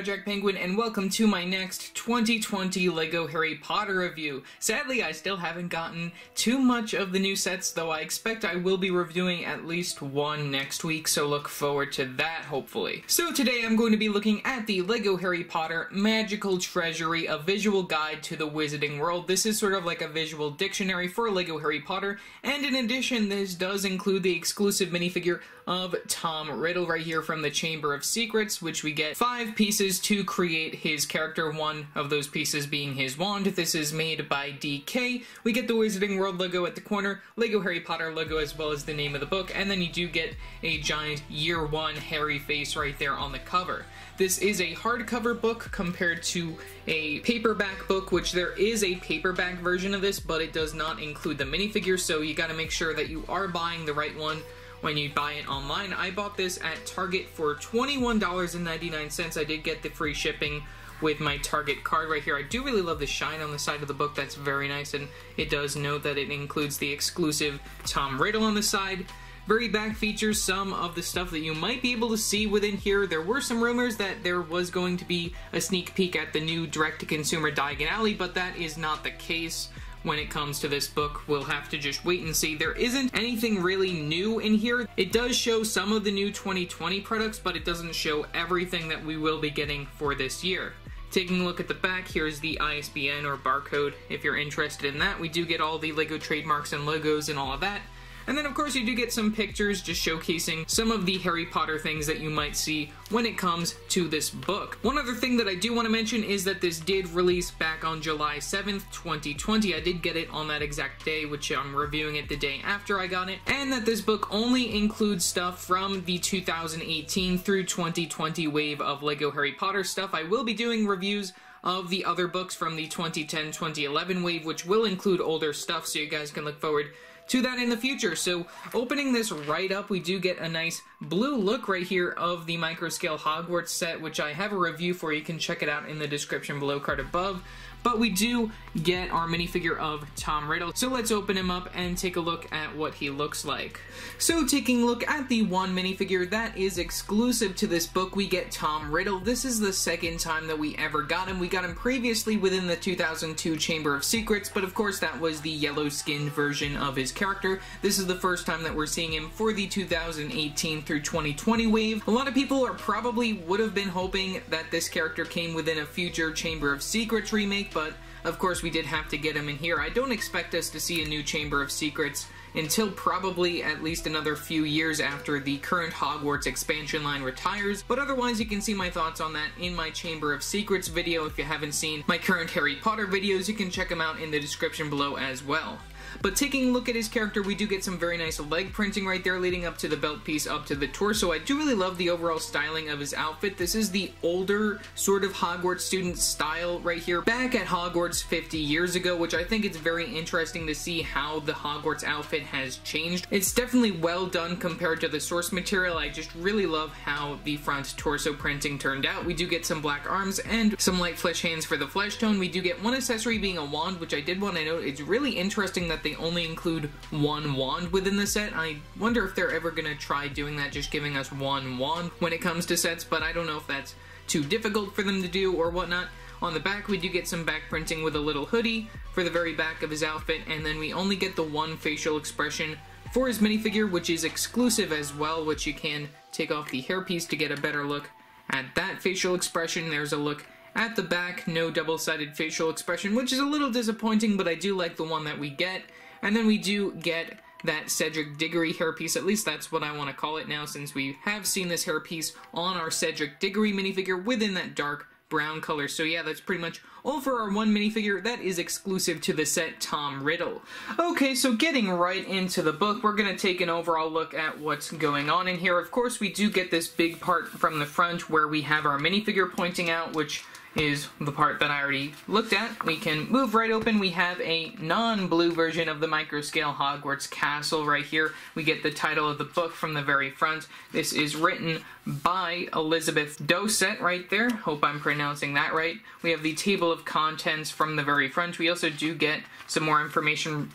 Jack Penguin, and welcome to my next 2020 LEGO Harry Potter review. Sadly, I still haven't gotten too much of the new sets, though I expect I will be reviewing at least one next week, so look forward to that, hopefully. So today I'm going to be looking at the LEGO Harry Potter Magical Treasury, a visual guide to the Wizarding World. This is sort of like a visual dictionary for LEGO Harry Potter, and in addition, this does include the exclusive minifigure of Tom Riddle right here from the Chamber of Secrets, which we get 5 pieces to create his character, one of those pieces being his wand. This is made by DK. We get the Wizarding World logo at the corner, LEGO Harry Potter logo, as well as the name of the book, and then you do get a giant Year 1 Harry face right there on the cover. This is a hardcover book compared to a paperback book, which there is a paperback version of this, but it does not include the minifigure, so you gotta make sure that you are buying the right one when you buy it online. I bought this at Target for $21.99. I did get the free shipping with my Target card right here. I do really love the shine on the side of the book. That's very nice, and it does note that it includes the exclusive Tom Riddle on the side. Very back features some of the stuff that you might be able to see within here. There were some rumors that there was going to be a sneak peek at the new direct-to-consumer Diagon Alley, but that is not the case. When it comes to this book, we'll have to just wait and see. There isn't anything really new in here. It does show some of the new 2020 products, but it doesn't show everything that we will be getting for this year. Taking a look at the back, here's the ISBN or barcode if you're interested in that. We do get all the LEGO trademarks and logos and all of that. And then, of course, you do get some pictures just showcasing some of the Harry Potter things that you might see when it comes to this book. One other thing that I do want to mention is that this did release back on July 7th, 2020. I did get it on that exact day, which I'm reviewing it the day after I got it. And that this book only includes stuff from the 2018 through 2020 wave of LEGO Harry Potter stuff. I will be doing reviews of the other books from the 2010-2011 wave, which will include older stuff, so you guys can look forward to that in the future. So opening this right up, we do get a nice blue look right here of the microscale Hogwarts set, which I have a review for. You can check it out in the description below, card above. But we do get our minifigure of Tom Riddle. So let's open him up and take a look at what he looks like. So taking a look at the one minifigure that is exclusive to this book, we get Tom Riddle. This is the second time that we ever got him. We got him previously within the 2002 Chamber of Secrets, but of course that was the yellow-skinned version of his character. This is the first time that we're seeing him for the 2018 through 2020 wave. A lot of people would have been hoping that this character came within a future Chamber of Secrets remake, but of course we did have to get him in here. I don't expect us to see a new Chamber of Secrets until probably at least another few years after the current Hogwarts expansion line retires, but otherwise you can see my thoughts on that in my Chamber of Secrets video. If you haven't seen my current Harry Potter videos, you can check them out in the description below as well. But taking a look at his character, we do get some very nice leg printing right there leading up to the belt piece up to the torso. I do really love the overall styling of his outfit. This is the older sort of Hogwarts student style right here, back at Hogwarts 50 years ago, which I think it's very interesting to see how the Hogwarts outfit has changed. It's definitely well done compared to the source material. I just really love how the front torso printing turned out. We do get some black arms and some light flesh hands for the flesh tone. We do get one accessory being a wand, which I did want to note. It's really interesting that they only include one wand within the set. I wonder if they're ever going to try doing that, just giving us one wand when it comes to sets, but I don't know if that's too difficult for them to do or whatnot. On the back, we do get some back printing with a little hoodie for the very back of his outfit, and then we only get the one facial expression for his minifigure, which is exclusive as well, which you can take off the hairpiece to get a better look at that facial expression. There's a look at the back, no double-sided facial expression, which is a little disappointing, but I do like the one that we get. And then we do get that Cedric Diggory hairpiece, at least that's what I want to call it now, since we have seen this hairpiece on our Cedric Diggory minifigure within that dark brown color. So yeah, that's pretty much all for our one minifigure that is exclusive to the set, Tom Riddle. Okay, so getting right into the book, we're going to take an overall look at what's going on in here. Of course, we do get this big part from the front where we have our minifigure pointing out, which is the part that I already looked at. We can move right open. We have a non-blue version of the microscale Hogwarts Castle right here. We get the title of the book from the very front. This is written by Elizabeth Dosset right there. Hope I'm pronouncing that right. We have the table of contents from the very front. We also do get some more information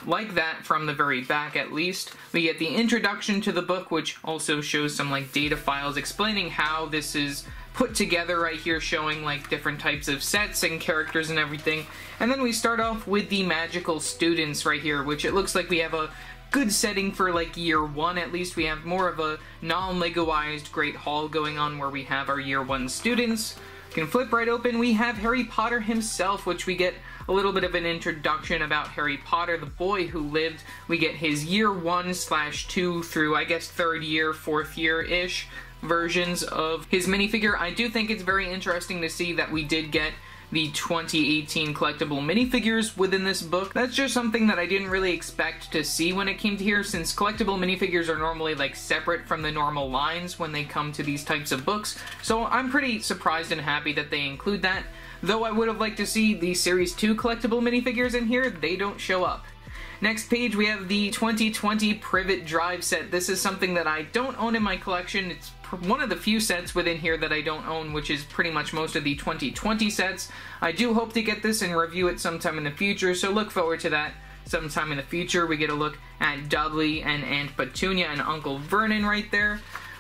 like that from the very back at least. We get the introduction to the book, which also shows some like data files explaining how this is put together right here, showing like different types of sets and characters and everything. And then we start off with the Magical Students right here, which it looks like we have a good setting for like year one. At least we have more of a non-Legoized Great Hall going on where we have our year one students. We can flip right open, we have Harry Potter himself, which we get a little bit of an introduction about Harry Potter, the boy who lived. We get his year 1/2 through, I guess, 3rd year, 4th year-ish versions of his minifigure. I do think it's very interesting to see that we did get the 2018 collectible minifigures within this book. That's just something that I didn't really expect to see when it came to here, since collectible minifigures are normally like separate from the normal lines when they come to these types of books. So I'm pretty surprised and happy that they include that. Though I would have liked to see the Series 2 collectible minifigures in here, they don't show up. Next page, we have the 2020 Privet Drive set. This is something that I don't own in my collection. It's one of the few sets within here that I don't own, which is pretty much most of the 2020 sets. I do hope to get this and review it sometime in the future, so look forward to that sometime in the future. We get a look at Dudley and Aunt Petunia and Uncle Vernon right there.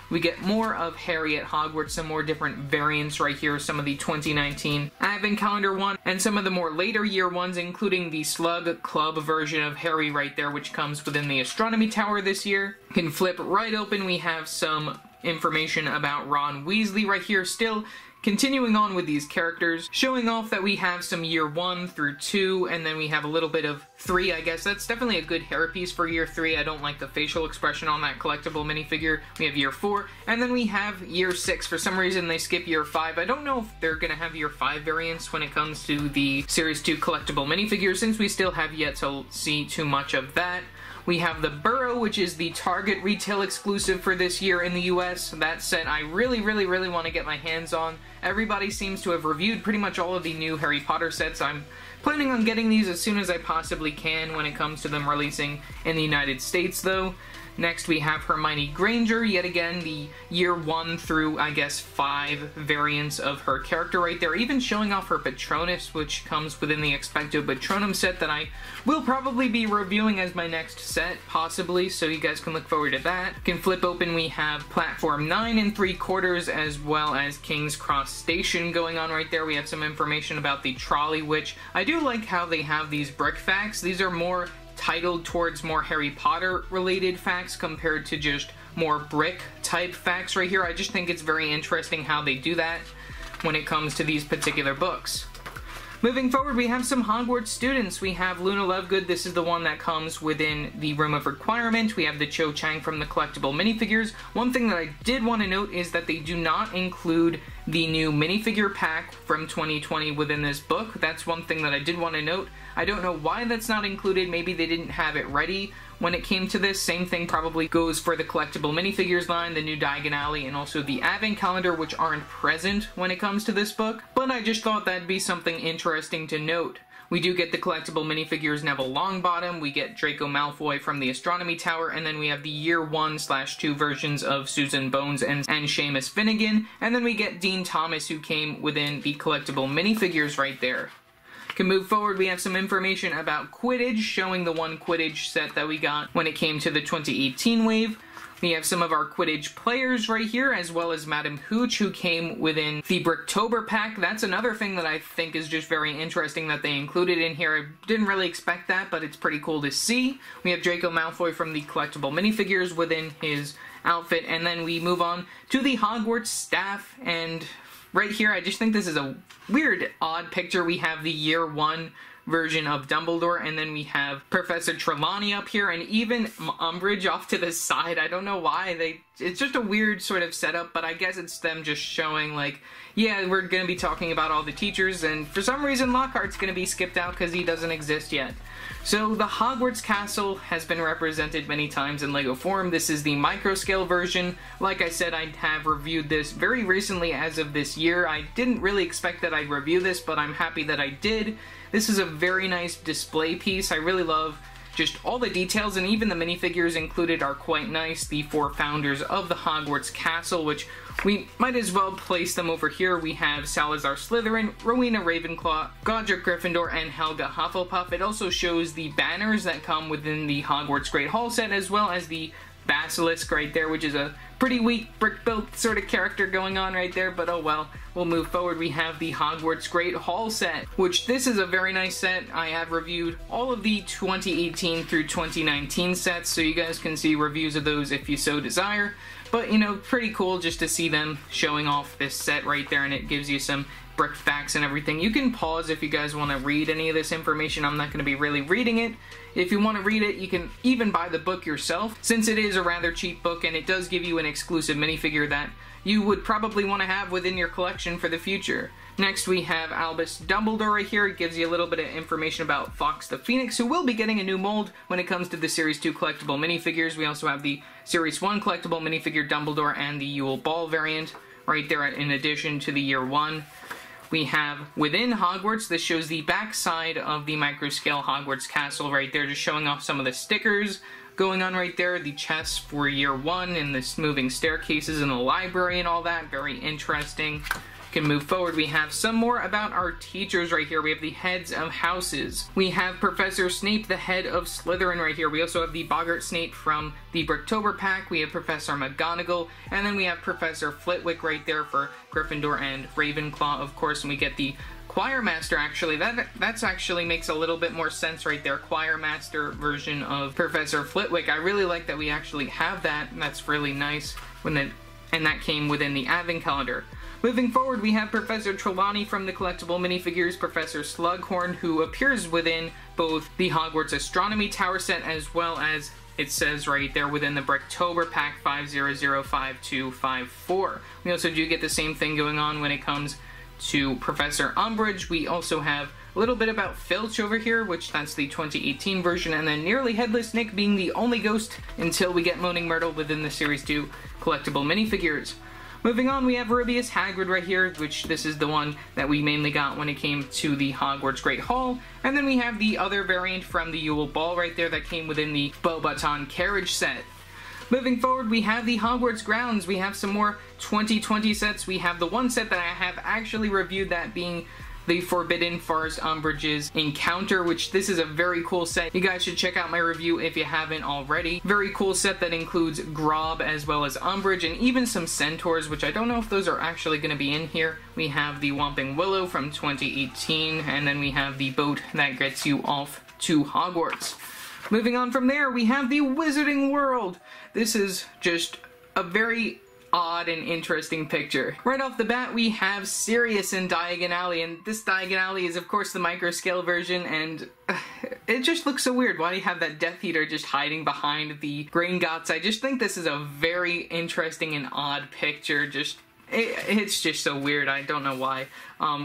We get more of Harry at Hogwarts, some more different variants right here, some of the 2019 Advent Calendar one, and some of the more later year ones, including the Slug Club version of Harry right there, which comes within the Astronomy Tower this year. Can flip right open, we have some information about Ron Weasley right here, still continuing on with these characters, showing off that we have some year 1 through 2, and then we have a little bit of 3, I guess. That's definitely a good hairpiece for year 3. I don't like the facial expression on that collectible minifigure. We have year 4, and then we have year 6. For some reason, they skip year 5. I don't know if they're going to have year 5 variants when it comes to the Series 2 collectible minifigure, since we still have yet to see too much of that. We have the Burrow, which is the Target retail exclusive for this year in the US. That set I really want to get my hands on. Everybody seems to have reviewed pretty much all of the new Harry Potter sets. I'm planning on getting these as soon as I possibly can when it comes to them releasing in the United States, though. Next, we have Hermione Granger, yet again, the year 1 through, I guess, 5 variants of her character right there, even showing off her Patronus, which comes within the Expecto Patronum set that I will probably be reviewing as my next set, possibly, so you guys can look forward to that. Can flip open, we have Platform 9 3/4, as well as King's Cross Station going on right there. We have some information about the trolley, which I do like how they have these brick facts. These are more titled towards more Harry Potter related facts compared to just more brick type facts right here. I just think it's very interesting how they do that when it comes to these particular books. Moving forward, we have some Hogwarts Students. We have Luna Lovegood. This is the one that comes within the Room of Requirement. We have the Cho Chang from the collectible minifigures. One thing that I did want to note is that they do not include the new minifigure pack from 2020 within this book. That's one thing that I did want to note. I don't know why that's not included. Maybe they didn't have it ready when it came to this. Same thing probably goes for the collectible minifigures line, the new Diagon Alley, and also the Advent Calendar, which aren't present when it comes to this book. But I just thought that'd be something interesting to note. We do get the collectible minifigures Neville Longbottom, we get Draco Malfoy from the Astronomy Tower, and then we have the year 1/2 versions of Susan Bones and Seamus Finnegan, and then we get Dean Thomas, who came within the collectible minifigures right there. Can move forward, we have some information about Quidditch, showing the one Quidditch set that we got when it came to the 2018 wave. We have some of our Quidditch players right here, as well as Madam Hooch, who came within the Bricktober pack. That's another thing that I think is just very interesting that they included in here. I didn't really expect that, but it's pretty cool to see. We have Draco Malfoy from the collectible minifigures within his outfit, and then we move on to the Hogwarts staff, and right here, I just think this is a weird, odd picture. We have the year 1 version of Dumbledore, and then we have Professor Trelawney up here, and even Umbridge off to the side. I don't know why it's just a weird sort of setup, but I guess it's them just showing, like, yeah, we're gonna be talking about all the teachers, and for some reason Lockhart's gonna be skipped out because he doesn't exist yet. So the Hogwarts Castle has been represented many times in LEGO form. This is the micro-scale version. Like I said, I have reviewed this very recently as of this year. I didn't really expect that I'd review this, but I'm happy that I did. This is a very nice display piece. I really love just all the details, and even the minifigures included are quite nice. The 4 founders of the Hogwarts Castle, which we might as well place them over here. We have Salazar Slytherin, Rowena Ravenclaw, Godric Gryffindor, and Helga Hufflepuff. It also shows the banners that come within the Hogwarts Great Hall set, as well as the Basilisk right there, which is a pretty weak brick-built sort of character going on right there, but oh well. We'll move forward. We have the Hogwarts Great Hall set, which this is a very nice set. I have reviewed all of the 2018 through 2019 sets, so you guys can see reviews of those if you so desire. But, you know, pretty cool just to see them showing off this set right there, and it gives you some brick facts and everything. You can pause if you guys want to read any of this information. I'm not going to be really reading it. If you want to read it, you can even buy the book yourself, since it is a rather cheap book, and it does give you an exclusive minifigure that you would probably want to have within your collection for the future. Next, we have Albus Dumbledore right here. It gives you a little bit of information about Fawkes the Phoenix, who will be getting a new mold when it comes to the Series 2 collectible minifigures. We also have the Series 1 collectible minifigure Dumbledore and the Yule Ball variant right there in addition to the Year 1. We have within Hogwarts, this shows the back side of the microscale Hogwarts Castle right there, just showing off some of the stickers going on right there, the chests for Year 1 and the moving staircases in the library and all that. Very interesting. Can move forward. We have some more about our teachers right here. We have the heads of houses. We have Professor Snape, the head of Slytherin right here. We also have the Boggart Snape from the Bricktober pack. We have Professor McGonagall, and then we have Professor Flitwick right there for Gryffindor and Ravenclaw, of course, and we get the Choir Master, actually. That's actually makes a little bit more sense right there. Choir Master version of Professor Flitwick. I really like that we actually have that, and that's really nice. And that came within the Advent calendar. Moving forward, we have Professor Trelawney from the Collectible Minifigures, Professor Slughorn, who appears within both the Hogwarts Astronomy Tower set as well as, it says right there, within the Bricktober pack 5005254. We also do get the same thing going on when it comes to Professor Umbridge. We also have a little bit about Filch over here, which that's the 2018 version, and then Nearly Headless Nick being the only ghost until we get Moaning Myrtle within the Series 2 collectible minifigures. Moving on, we have Rubeus Hagrid right here, which this is the one that we mainly got when it came to the Hogwarts Great Hall. And then we have the other variant from the Yule Ball right there that came within the Beauxbaton Carriage set. Moving forward, we have the Hogwarts Grounds. We have some more 2020 sets. We have the one set that I have actually reviewed, that being the Forbidden Forest Umbridge's Encounter, which this is a very cool set. You guys should check out my review if you haven't already. Very cool set that includes Grob as well as Umbridge and even some Centaurs, which I don't know if those are actually going to be in here. We have the Whomping Willow from 2018, and then we have the boat that gets you off to Hogwarts. Moving on from there, we have the Wizarding World. This is just a very odd and interesting picture. Right off the bat, we have Sirius in Diagon Alley, and this Diagon Alley is of course the microscale version, and it just looks so weird. Why do you have that Death Eater just hiding behind the Gringotts? I just think this is a very interesting and odd picture. It's just so weird. I don't know why.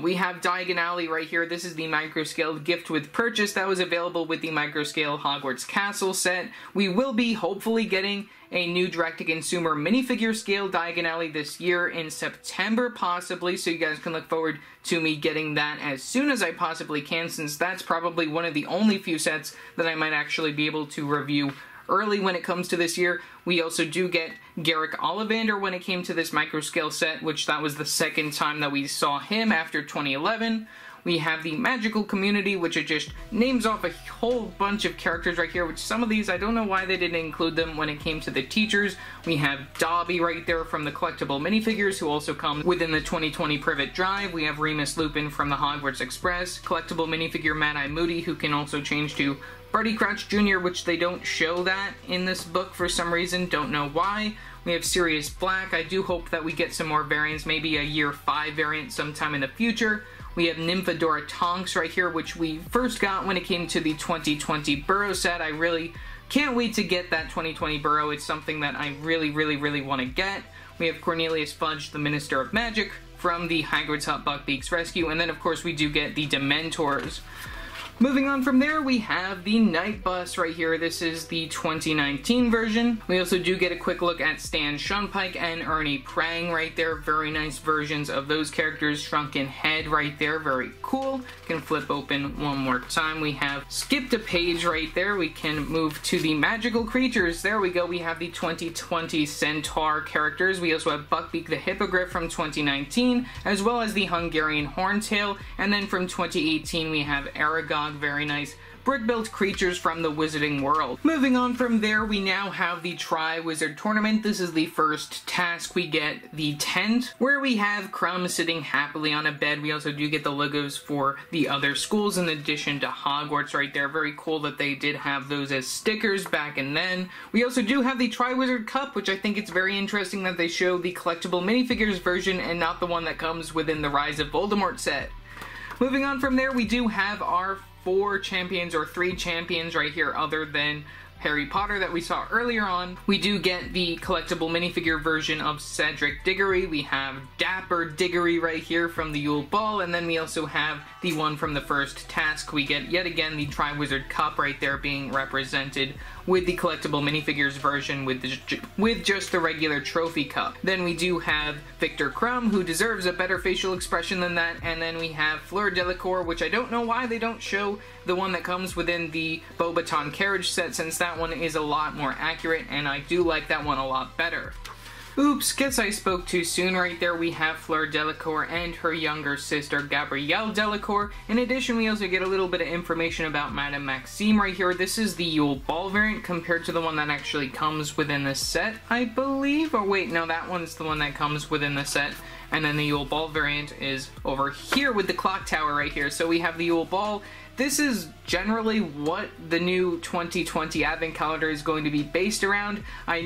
We have Diagon Alley right here. This is the microscale gift with purchase that was available with the microscale Hogwarts Castle set. We will be hopefully getting a new direct-to-consumer minifigure scale Diagon Alley this year in September, possibly, so you guys can look forward to me getting that as soon as I possibly can, since that's probably one of the only few sets that I might actually be able to review early when it comes to this year. We also do get Garrett Ollivander when it came to this microscale set, which that was the second time that we saw him after 2011. We have the Magical Community, which it just names off a whole bunch of characters right here, which some of these, I don't know why they didn't include them when it came to the teachers. We have Dobby right there from the Collectible Minifigures, who also comes within the 2020 Privet Drive. We have Remus Lupin from the Hogwarts Express. Collectible Minifigure Mad-Eye Moody, who can also change to Barty Crouch Jr., which they don't show that in this book for some reason, don't know why. We have Sirius Black. I do hope that we get some more variants, maybe a Year 5 variant sometime in the future. We have Nymphadora Tonks right here, which we first got when it came to the 2020 Burrow set. I really can't wait to get that 2020 Burrow. It's something that I really want to get. We have Cornelius Fudge, the Minister of Magic, from the Hagrid's Hut Buckbeak's Rescue, and then of course we do get the Dementors. Moving on from there, we have the Night Bus right here. This is the 2019 version. We also do get a quick look at Stan Shunpike and Ernie Prang right there. Very nice versions of those characters. Shrunken Head right there. Very cool. Can flip open one more time. We have skipped a page right there. We can move to the Magical Creatures. There we go. We have the 2020 Centaur characters. We also have Buckbeak the Hippogriff from 2019, as well as the Hungarian Horntail. And then from 2018, we have Aragog. Very nice brick-built creatures from the wizarding world. Moving on from there, we now have the Triwizard Tournament. This is the first task. We get the tent, where we have Crumb sitting happily on a bed. We also do get the logos for the other schools in addition to Hogwarts right there. Very cool that they did have those as stickers back and then. We also do have the Triwizard Cup, which I think it's very interesting that they show the collectible minifigures version and not the one that comes within the Rise of Voldemort set. Moving on from there, we do have our 4 champions or 3 champions right here other than Harry Potter that we saw earlier on. We do get the collectible minifigure version of Cedric Diggory. We have Dapper Diggory right here from the Yule Ball, and then we also have the one from the first task. We get yet again the Triwizard Cup right there being represented with the collectible minifigures version with just the regular trophy cup. Then we do have Victor Crumb, who deserves a better facial expression than that, and then we have Fleur Delacour, which I don't know why they don't show the one that comes within the Beauxbaton Carriage set, since that one is a lot more accurate, and I do like that one a lot better. Oops, guess I spoke too soon right there. We have Fleur Delacour and her younger sister Gabrielle Delacour. In addition, we also get a little bit of information about Madame Maxime right here. This is the Yule Ball variant compared to the one that actually comes within the set, I believe. Or wait, no, that one's the one that comes within the set. And then the Yule Ball variant is over here with the clock tower right here. So we have the Yule Ball. This is generally what the new 2020 Advent Calendar is going to be based around. I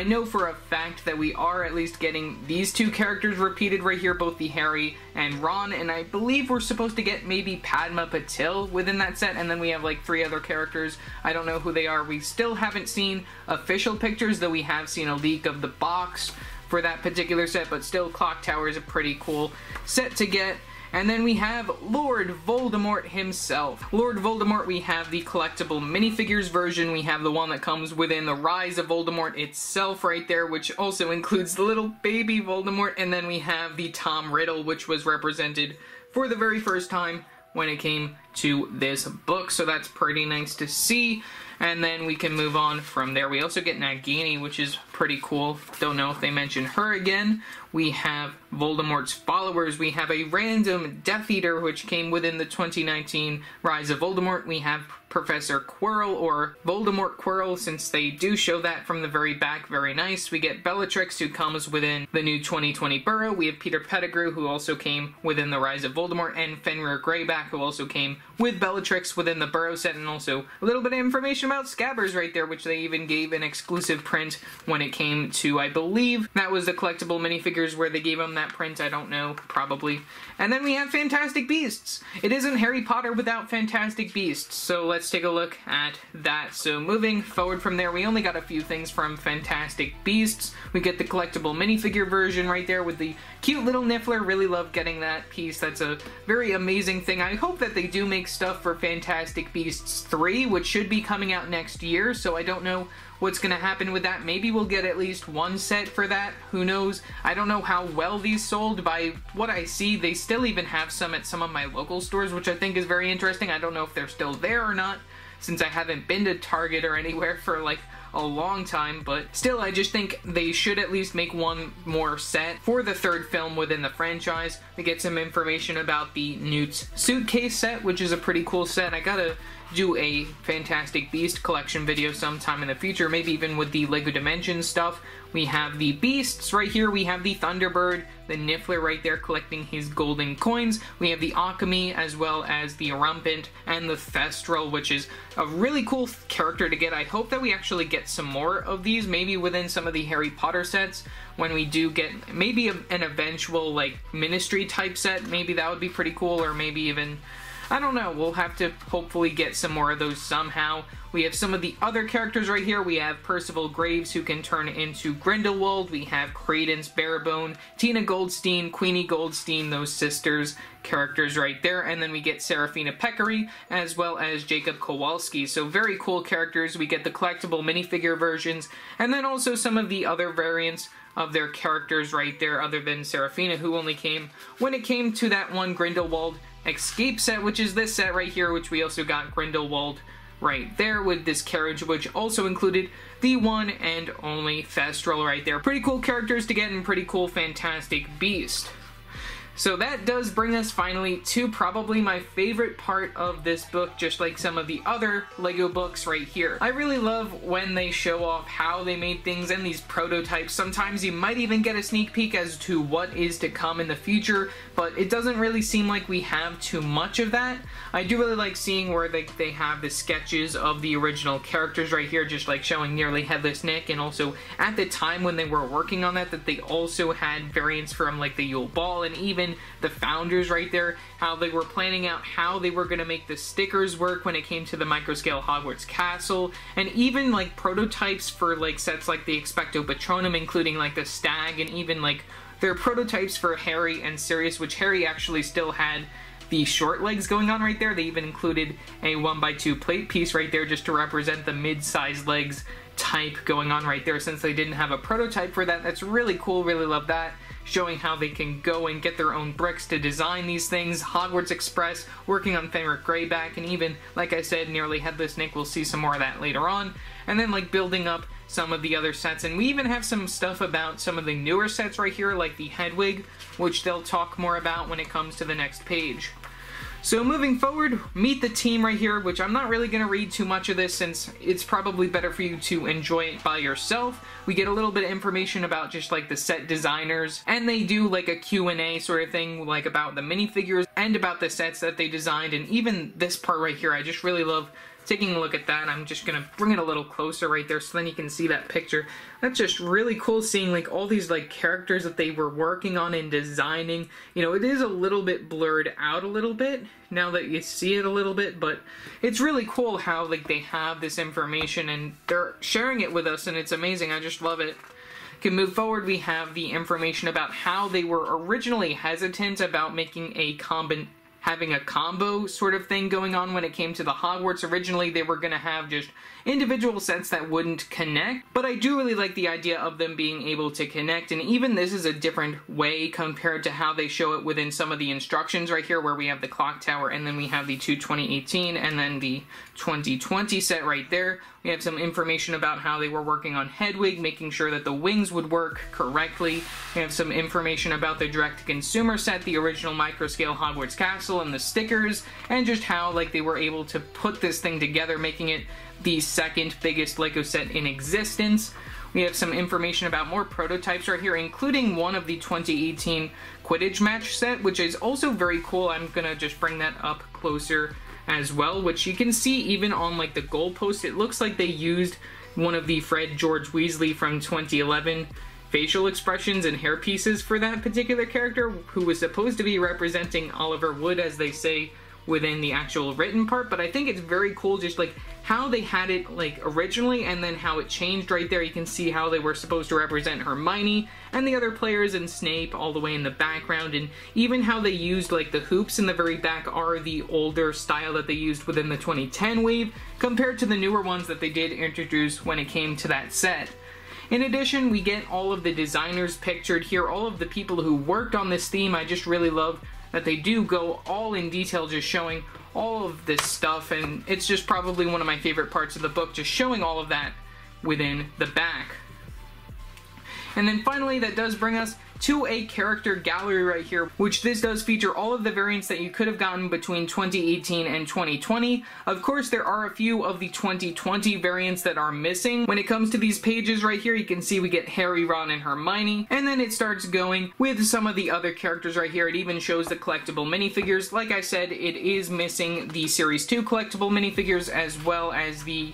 know for a fact that we are at least getting these 2 characters repeated right here, both the Harry and Ron, and I believe we're supposed to get maybe Padma Patil within that set, and then we have like 3 other characters. I don't know who they are. We still haven't seen official pictures, though we have seen a leak of the box for that particular set, but still Clock Tower is a pretty cool set to get. And then we have Lord Voldemort himself. Lord Voldemort, we have the collectible minifigures version. We have the one that comes within the Rise of Voldemort itself right there, which also includes the little baby Voldemort. And then we have the Tom Riddle, which was represented for the very first time when it came to this book. So that's pretty nice to see. And then we can move on from there. We also get Nagini, which is pretty cool. Don't know if they mention her again. We have Voldemort's followers. We have a random Death Eater, which came within the 2019 Rise of Voldemort. We have Professor Quirrell, or Voldemort Quirrell, since they do show that from the very back. Very nice. We get Bellatrix, who comes within the new 2020 Burrow. We have Peter Pettigrew, who also came within the Rise of Voldemort, and Fenrir Greyback, who also came with Bellatrix within the Burrow set, and also a little bit of information about Scabbers right there, which they even gave an exclusive print when it came to, I believe, that was the collectible minifigures where they gave them that print. I don't know, probably. And then we have Fantastic Beasts. It isn't Harry Potter without Fantastic Beasts, so let's take a look at that. So moving forward from there, we only got a few things from Fantastic Beasts. We get the collectible minifigure version right there with the cute little Niffler. Really love getting that piece. That's a very amazing thing. I hope that they do make stuff for Fantastic Beasts 3, which should be coming out next year, so I don't know what's going to happen with that. Maybe we'll get at least 1 set for that. Who knows? I don't know how well these sold. By what I see, they still even have some at some of my local stores, which I think is very interesting. I don't know if they're still there or not, since I haven't been to Target or anywhere for like a long time, but still, I just think they should at least make 1 more set for the 3rd film within the franchise. We get some information about the Newt's Suitcase set, which is a pretty cool set. I gotta do a Fantastic Beast collection video sometime in the future, maybe even with the LEGO Dimensions stuff. We have the Beasts right here. We have the Thunderbird, the Niffler right there collecting his golden coins. We have the Occamy, as well as the Rumpant and the Thestral, which is a really cool character to get. I hope that we actually get some more of these, maybe within some of the Harry Potter sets, when we do get maybe an eventual like Ministry type set. Maybe that would be pretty cool, or maybe even, I don't know, we'll have to hopefully get some more of those somehow. We have some of the other characters right here. We have Percival Graves, who can turn into Grindelwald. We have Credence Barebone, Tina Goldstein, Queenie Goldstein, those sisters characters right there. And then we get Serafina Peccary, as well as Jacob Kowalski. So very cool characters. We get the collectible minifigure versions, and then also some of the other variants of their characters right there, other than Serafina, who only came when it came to that one Grindelwald Escape set, which is this set right here, which we also got Grindelwald right there with this carriage, which also included the one and only Thestral right there. Pretty cool characters to get, and pretty cool Fantastic Beast. So that does bring us finally to probably my favorite part of this book, just like some of the other LEGO books right here. I really love when they show off how they made things and these prototypes. Sometimes you might even get a sneak peek as to what is to come in the future, but it doesn't really seem like we have too much of that. I do really like seeing where they have the sketches of the original characters right here, just like showing Nearly Headless Nick, and also at the time when they were working on that they also had variants from like the Yule Ball, and even the founders right there, how they were planning out how they were going to make the stickers work when it came to the microscale Hogwarts Castle, and even like prototypes for like sets like the Expecto Patronum, including like the Stag, and even like their prototypes for Harry and Sirius, which Harry actually still had the short legs going on right there. They even included a 1x2 plate piece right there just to represent the mid-sized legs type going on right there, since they didn't have a prototype for that. That's really cool, really love that. Showing how they can go and get their own bricks to design these things. Hogwarts Express working on Fenric Greyback, and even, like I said, Nearly Headless Nick, we'll see some more of that later on. And then like building up some of the other sets, and we even have some stuff about some of the newer sets right here, like the Hedwig, which they'll talk more about when it comes to the next page. So moving forward, meet the team right here, which I'm not really going to read too much of this since it's probably better for you to enjoy it by yourself. We get a little bit of information about just like the set designers, and they do like a Q&A sort of thing, like about the minifigures and about the sets that they designed. And even this part right here, I just really love taking a look at that. I'm just gonna bring it a little closer right there so then you can see that picture. That's just really cool, seeing like all these like characters that they were working on and designing. You know, it is a little bit blurred out a little bit now that you see it a little bit, but it's really cool how like they have this information and they're sharing it with us, and it's amazing. I just love it. Can move forward, we have the information about how they were originally hesitant about making having a combo sort of thing going on when it came to the Hogwarts. Originally, they were going to have just individual sets that wouldn't connect, but I do really like the idea of them being able to connect, and even this is a different way compared to how they show it within some of the instructions right here, where we have the clock tower, and then we have the 2018, and then the 2020 set right there. We have some information about how they were working on Hedwig, making sure that the wings would work correctly. We have some information about the direct-to-consumer set, the original microscale Hogwarts Castle, and the stickers, and just how like they were able to put this thing together, making it the second biggest LEGO set in existence. We have some information about more prototypes right here, including one of the 2018 Quidditch Match Set, which is also very cool. I'm gonna just bring that up closer as well, which you can see even on like the goalpost. It looks like they used one of the Fred George Weasley from 2011 facial expressions and hair pieces for that particular character, who was supposed to be representing Oliver Wood, as they say within the actual written part. But I think it's very cool just like how they had it like originally and then how it changed right there. You can see how they were supposed to represent Hermione and the other players, and Snape all the way in the background, and even how they used like the hoops in the very back are the older style that they used within the 2010 wave compared to the newer ones that they did introduce when it came to that set. In addition, we get all of the designers pictured here, all of the people who worked on this theme. I just really love that they do go all in detail, just showing all of this stuff, and it's just probably one of my favorite parts of the book, just showing all of that within the back. And then finally, that does bring us to a character gallery right here, which this does feature all of the variants that you could have gotten between 2018 and 2020. Of course, there are a few of the 2020 variants that are missing. When it comes to these pages right here, you can see we get Harry, Ron, and Hermione, and then it starts going with some of the other characters right here. It even shows the collectible minifigures. Like I said, it is missing the Series 2 collectible minifigures, as well as the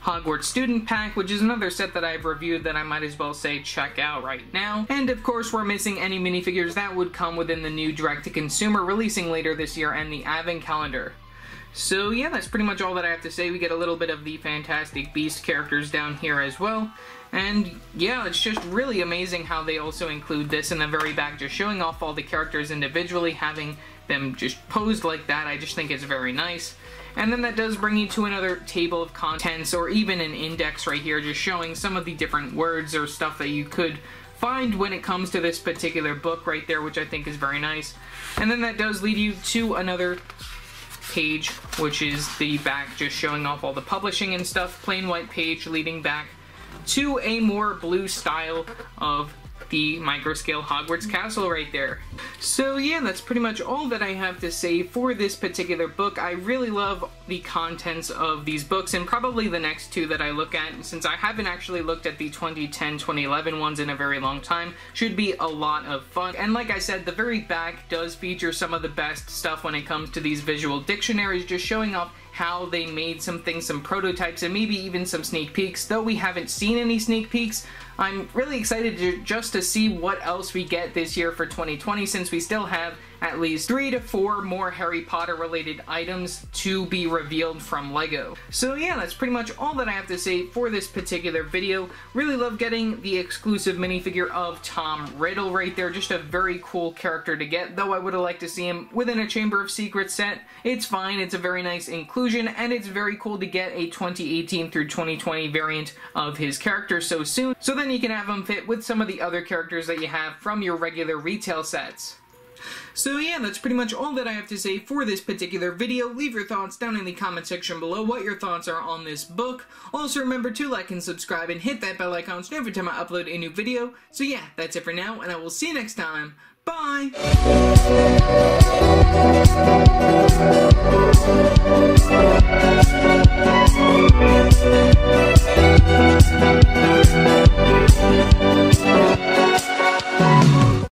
Hogwarts Student Pack, which is another set that I've reviewed that I might as well say check out right now. And of course, we're missing any minifigures that would come within the new direct-to-consumer releasing later this year and the Advent Calendar. So yeah, that's pretty much all that I have to say. We get a little bit of the Fantastic Beast characters down here as well. And yeah, it's just really amazing how they also include this in the very back, just showing off all the characters individually, having them just posed like that. I just think it's very nice. And then that does bring you to another table of contents, or even an index right here, just showing some of the different words or stuff that you could find when it comes to this particular book right there, which I think is very nice. And then that does lead you to another page, which is the back, just showing off all the publishing and stuff. Plain white page leading back to a more blue style of the microscale Hogwarts Castle right there. So yeah, that's pretty much all that I have to say for this particular book. I really love the contents of these books, and probably the next two that I look at, since I haven't actually looked at the 2010-2011 ones in a very long time, should be a lot of fun. And like I said, the very back does feature some of the best stuff when it comes to these visual dictionaries, just showing off how they made some things, some prototypes, and maybe even some sneak peeks. Though we haven't seen any sneak peeks, I'm really excited just to see what else we get this year for 2020, since we still have at least 3 to 4 more Harry Potter related items to be revealed from LEGO. So yeah, that's pretty much all that I have to say for this particular video. Really love getting the exclusive minifigure of Tom Riddle right there. Just a very cool character to get, though I would have liked to see him within a Chamber of Secrets set. It's fine, it's a very nice inclusion, and it's very cool to get a 2018 through 2020 variant of his character so soon, so then you can have him fit with some of the other characters that you have from your regular retail sets. So yeah, that's pretty much all that I have to say for this particular video. Leave your thoughts down in the comment section below what your thoughts are on this book. Also remember to like and subscribe and hit that bell icon so every time I upload a new video. So yeah, that's it for now, and I will see you next time. Bye!